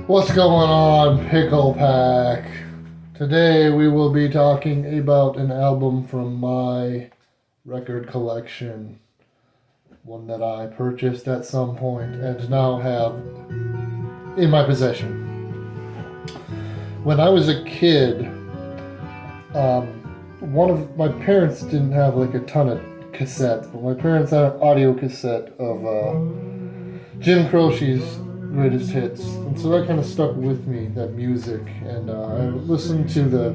What's going on, Pickle Pack? Today we will be talking about an album from my record collection, one that I purchased at some point and now have in my possession. When I was a kid, one of my parents didn't have like a ton of cassettes, but my parents had an audio cassette of Jim Croce's greatest hits, and so that kind of stuck with me, that music, and I listened to the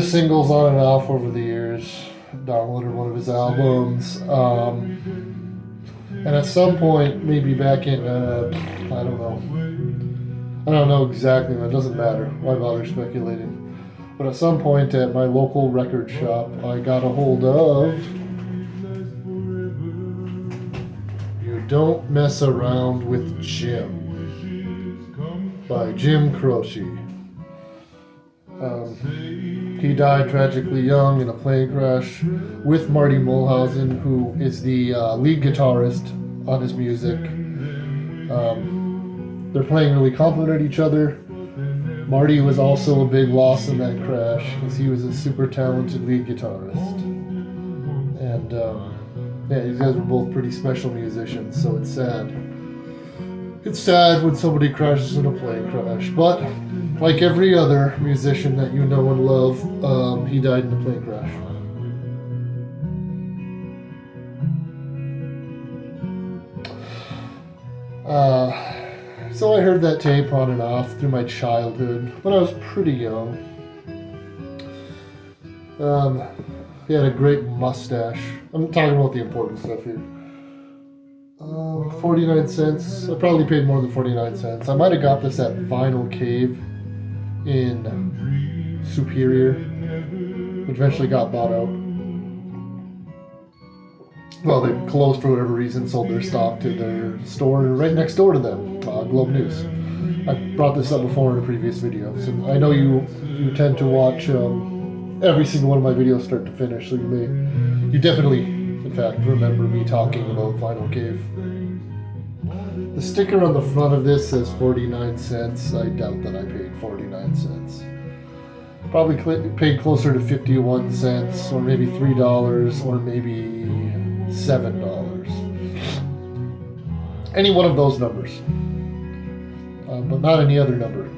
singles on and off over the years, downloaded one of his albums, and at some point, maybe back in, I don't know exactly, it doesn't matter, why bother speculating, but at some point at my local record shop, I got a hold of Don't Mess Around with Jim by Jim Croce. He died tragically young in a plane crash with Maury Muehleisen, who is the lead guitarist on his music. They're playing really complement each other. Marty was also a big loss in that crash because he was a super talented lead guitarist. And yeah, these guys were both pretty special musicians, so it's sad. It's sad when somebody crashes in a plane crash, but like every other musician that you know and love, he died in a plane crash. So I heard that tape on and off through my childhood when I was pretty young. He had a great mustache. I'm talking about the important stuff here. 49 cents. I probably paid more than 49 cents. I might have got this at Vinyl Cave in Superior, which eventually got bought out. Well, they closed for whatever reason, sold their stock to their store right next door to them, Globe News. I brought this up before in a previous video, so I know you tend to watch every single one of my videos start to finish, so you definitely, in fact, remember me talking about Vinyl Cave. The sticker on the front of this says 49 cents. I doubt that I paid 49 cents. Probably paid closer to 51 cents, or maybe $3, or maybe $7. Any one of those numbers. But not any other number.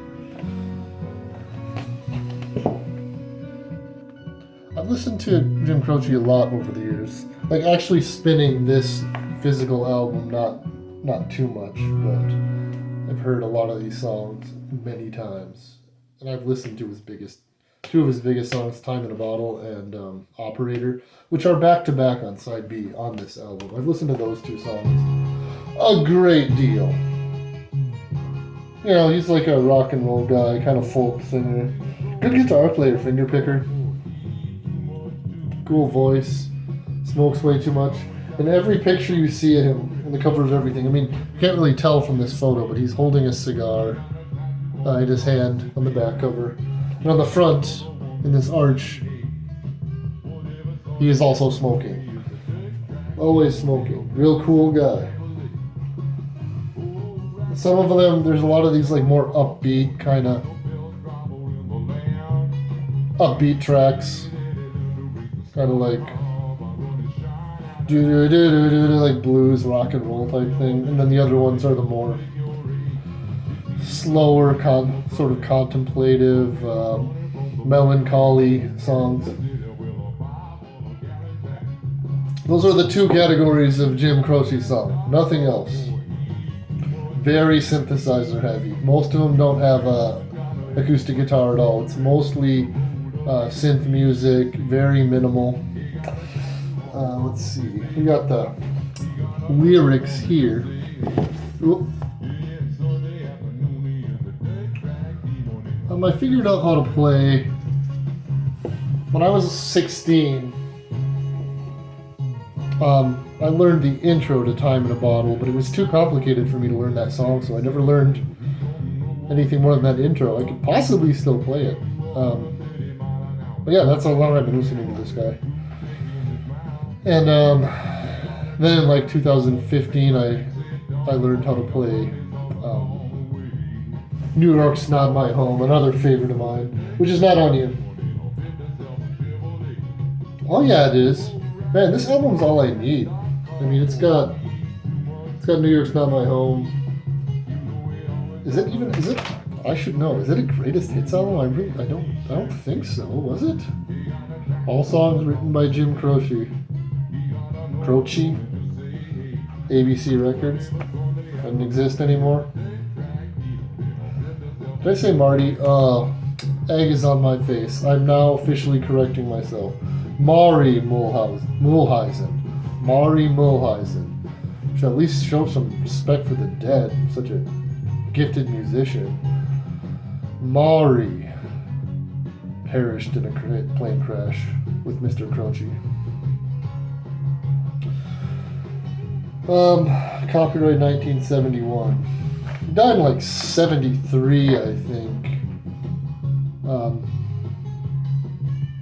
I've listened to Jim Croce a lot over the years. Like actually spinning this physical album, not too much, but I've heard a lot of these songs many times. And I've listened to two of his biggest songs, Time in a Bottle and Operator, which are back to back on side B on this album. I've listened to those two songs a great deal. You know, he's like a rock and roll guy, kind of folk singer. Good guitar player, finger picker. Cool voice, smokes way too much. In every picture you see of him, in the cover of everything, I mean, you can't really tell from this photo, but he's holding a cigar in his hand on the back cover. And on the front, in this arch, he is also smoking. Always smoking. Real cool guy. Some of them, there's a lot of these like more upbeat tracks. Kind of like like blues, rock and roll type thing, and then the other ones are the more slower, sort of contemplative, melancholy songs. Those are the two categories of Jim Croce's song. Nothing else. Very synthesizer heavy. Most of them don't have acoustic guitar at all. It's mostly synth music, very minimal. Let's see. We got the lyrics here. I figured out how to play when I was 16. I learned the intro to Time in a Bottle, but it was too complicated for me to learn that song, so I never learned anything more than that intro. I could possibly still play it. But yeah, that's how long I've been listening to this guy. And then in like 2015, I learned how to play New York's Not My Home, another favorite of mine, which is not on you. Oh yeah, it is. Man, this album's all I need. I mean, it's got New York's Not My Home. Is it? I should know. Is it a greatest hits album? I don't think so. Was it? All songs written by Jim Croce. Croce. ABC Records. Doesn't exist anymore. Did I say Marty? Egg is on my face. I'm now officially correcting myself. Maury Muehleisen. Maury Muehleisen. Should at least show some respect for the dead. Such a gifted musician. Maury perished in a plane crash with Mr. Croce. Copyright 1971. He died in like 73, I think.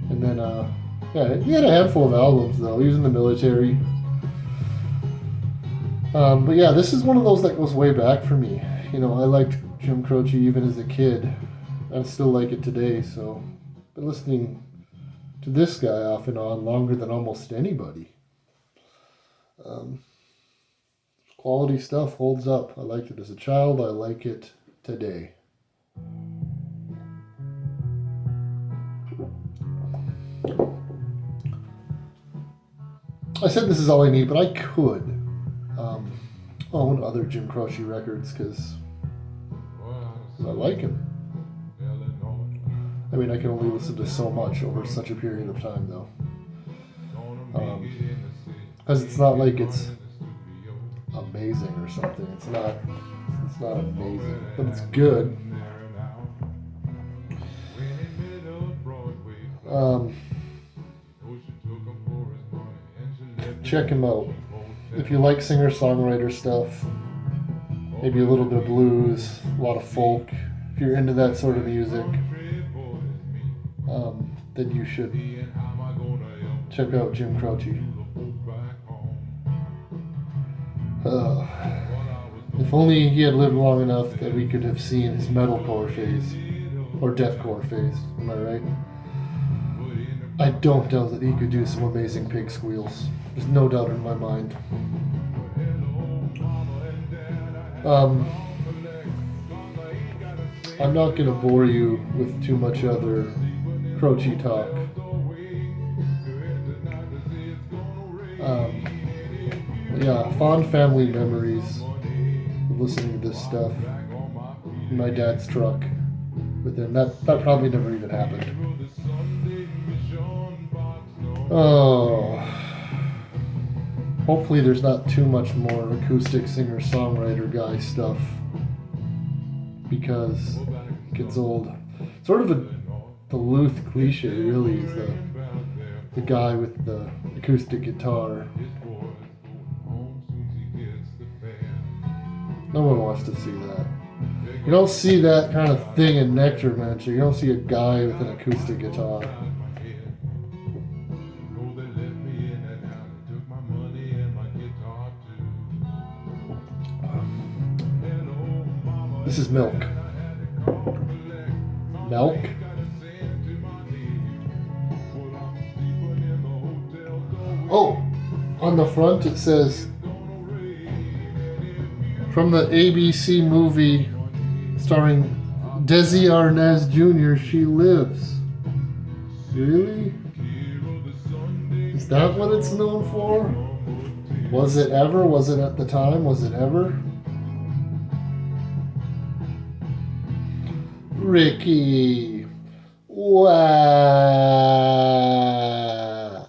And then, yeah, he had a handful of albums though. He was in the military. But yeah, this is one of those that goes way back for me. You know, I liked Jim Croce even as a kid. I still like it today, so I've been listening to this guy off and on longer than almost anybody. Quality stuff holds up. I liked it as a child. I like it today. I said this is all I need, but I could own other Jim Croce records because I like him. I mean, I can only listen to so much over such a period of time, though. Because it's not like it's amazing or something. It's not amazing, but it's good. Check him out. If you like singer-songwriter stuff, maybe a little bit of blues, a lot of folk, if you're into that sort of music, then you should check out Jim Croce. If only he had lived long enough that we could have seen his metalcore phase, or deathcore phase, am I right? I don't doubt that he could do some amazing pig squeals. There's no doubt in my mind. I'm not going to bore you with too much other Croce talk. Yeah, fond family memories of listening to this stuff in my dad's truck with him. That probably never even happened. Oh, hopefully there's not too much more acoustic singer-songwriter guy stuff because it gets old. Sort of a Duluth cliche, really, is the guy with the acoustic guitar. No one wants to see that. You don't see that kind of thing in Nectar Mansion. You don't see a guy with an acoustic guitar. This is Milk. Milk? Oh, on the front it says, from the ABC movie starring Desi Arnaz Jr., She Lives. Really? Is that what it's known for? Was it ever? Was it at the time? Was it ever? Ricky. Wow.